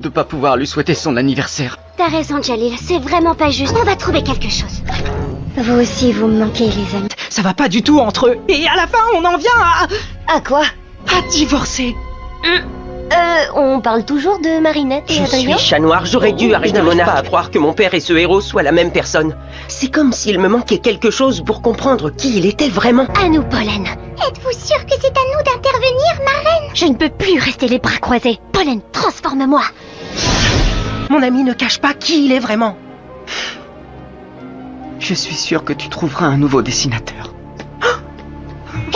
de pas pouvoir lui souhaiter son anniversaire. T'as raison, Jalil, c'est vraiment pas juste. On va trouver quelque chose. Vous aussi, vous me manquez, les amis. Ça va pas du tout entre eux. Et à la fin, on en vient à... À quoi? à divorcer. On parle toujours de Marinette et Je Adrien? suis chat noir, j'aurais dû arrêter mon art à croire que mon père et ce héros soient la même personne. C'est comme s'il me manquait quelque chose pour comprendre qui il était vraiment. À nous, Pollen. Êtes-vous sûr que c'est à nous d'intervenir, ma reine? Je ne peux plus rester les bras croisés. Pollen, transforme-moi. Mon ami ne cache pas qui il est vraiment. Je suis sûr que tu trouveras un nouveau dessinateur.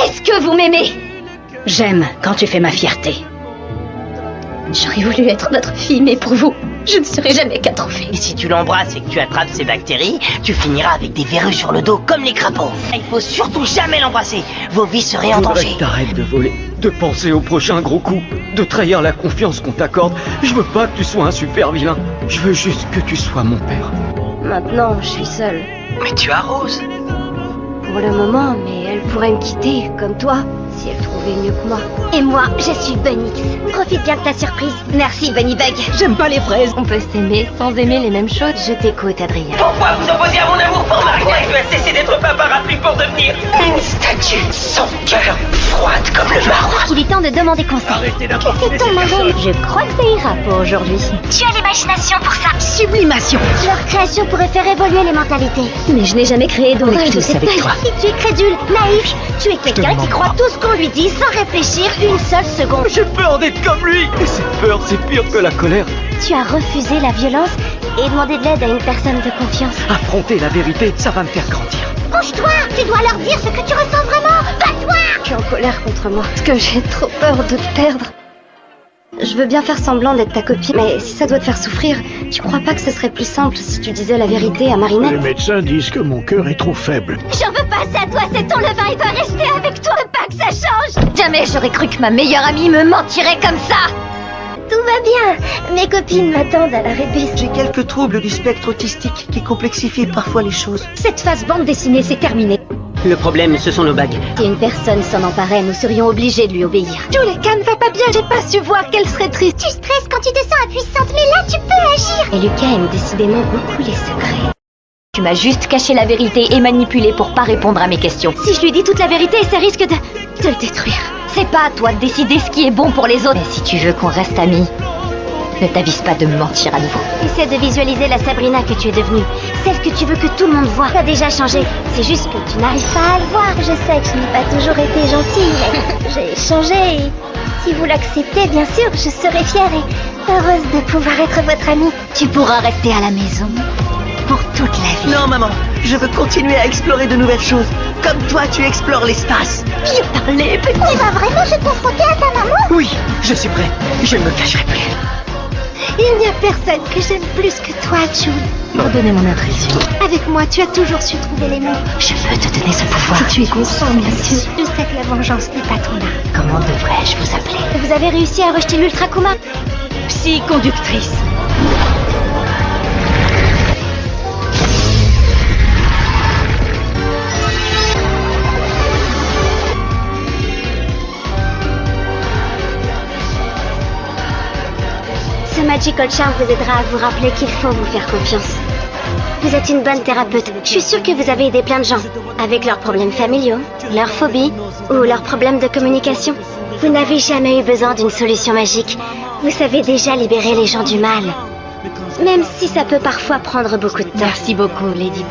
Est-ce que vous m'aimez? J'aime quand tu fais ma fierté. J'aurais voulu être votre fille, mais pour vous, je ne serai jamais qu'un trophée. Et si tu l'embrasses et que tu attrapes ces bactéries, tu finiras avec des verrues sur le dos comme les crapauds. Il faut surtout jamais l'embrasser. Vos vies seraient en Je voudrais danger. que t'arrêtes de voler, de penser au prochain gros coup, de trahir la confiance qu'on t'accorde. Je veux pas que tu sois un super vilain. Je veux juste que tu sois mon père. Maintenant, je suis seule. Mais tu as Rose. Pour le moment, mais elle pourrait me quitter, comme toi, si elle trouvait mieux que moi. Et moi, je suis Bunny. Profite bien de ta surprise. Merci, Bunny Bug. J'aime pas les fraises. On peut s'aimer sans aimer les mêmes choses. Je t'écoute, Adrien. Pourquoi vous opposez à mon amour pour Marinette? Tu as cessé d'être pas parapluie pour devenir une statue sans cœur, froide comme le marbre. Il est temps de demander conseil. Que fait-on, ma reine? Je crois que ça ira pour aujourd'hui. Tu as l'imagination pour ça. Sublimation. Leur création pourrait faire évoluer les mentalités. Mais je n'ai jamais créé d'ombre de cette taille. Si tu es crédule, naïf, tu es quelqu'un qui croit tout ce qu'on lui dit sans réfléchir une seule seconde. J'ai peur d'être comme lui. Et cette peur, c'est pire que la colère. Tu as refusé la violence et demandé de l'aide à une personne de confiance. Affronter la vérité, ça va me faire grandir. Bouge-toi! Tu dois leur dire ce que tu ressens vraiment! Bats-toi! Tu es en colère contre moi parce que j'ai trop peur de te perdre. Je veux bien faire semblant d'être ta copine, mais si ça doit te faire souffrir, tu crois pas que ce serait plus simple si tu disais la vérité à Les Marinette? médecins disent que mon cœur est trop faible. J'en veux pas ça, toi, c'est ton levain, il doit rester avec toi, pas que ça change! Jamais j'aurais cru que ma meilleure amie me mentirait comme ça! Tout va bien, mes copines m'attendent à la répétition. J'ai quelques troubles du spectre autistique qui complexifient parfois les choses. Cette phase bande dessinée, c'est terminé. Le problème, ce sont nos bagues. Si une personne s'en emparait, nous serions obligés de lui obéir. Juleka ne va pas bien, j'ai pas su voir qu'elle serait triste. Tu stresses quand tu te sens impuissante, mais là tu peux agir. Et Lucas aime décidément beaucoup les secrets. Tu m'as juste caché la vérité et manipulé pour pas répondre à mes questions. Si je lui dis toute la vérité, ça risque de le détruire. C'est pas à toi de décider ce qui est bon pour les autres. Mais si tu veux qu'on reste amis, ne t'avise pas de me mentir à nouveau. Essaie de visualiser la Sabrina que tu es devenue. Celle que tu veux que tout le monde voit. T'as déjà changé. C'est juste que tu n'arrives pas à le voir. Je sais que je n'ai pas toujours été gentille, mais j'ai changé. Et si vous l'acceptez, bien sûr, je serai fière et heureuse de pouvoir être votre amie. Tu pourras rester à la maison pour toute la vie. Non, maman, je veux continuer à explorer de nouvelles choses. Comme toi, tu explores l'espace. Bien parlé, petit. Tu vas vraiment te confronter à ta maman? Oui, je suis prêt. Je ne me cacherai plus. Il n'y a personne que j'aime plus que toi, Jules. Pardonnez mon intuition. Avec moi, tu as toujours su trouver les mots. Je veux te donner ce pouvoir. Si tu es conscient, bien sûr. Je sais que la vengeance n'est pas ton art. Comment devrais-je vous appeler? Vous avez réussi à rejeter l'Ultra Kuma. Psy-conductrice. Ce Magical Charm vous aidera à vous rappeler qu'il faut vous faire confiance. Vous êtes une bonne thérapeute. Je suis sûre que vous avez aidé plein de gens, avec leurs problèmes familiaux, leurs phobies ou leurs problèmes de communication. Vous n'avez jamais eu besoin d'une solution magique. Vous savez déjà libérer les gens du mal. Même si ça peut parfois prendre beaucoup de temps. Merci beaucoup, Ladybug.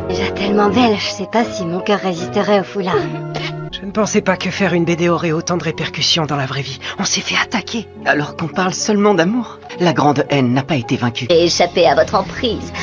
Déjà tellement belle, je sais pas si mon cœur résisterait au foulard. Je ne pensais pas que faire une BD aurait autant de répercussions dans la vraie vie. On s'est fait attaquer. Alors qu'on parle seulement d'amour, la grande haine n'a pas été vaincue. Et échapper à votre emprise.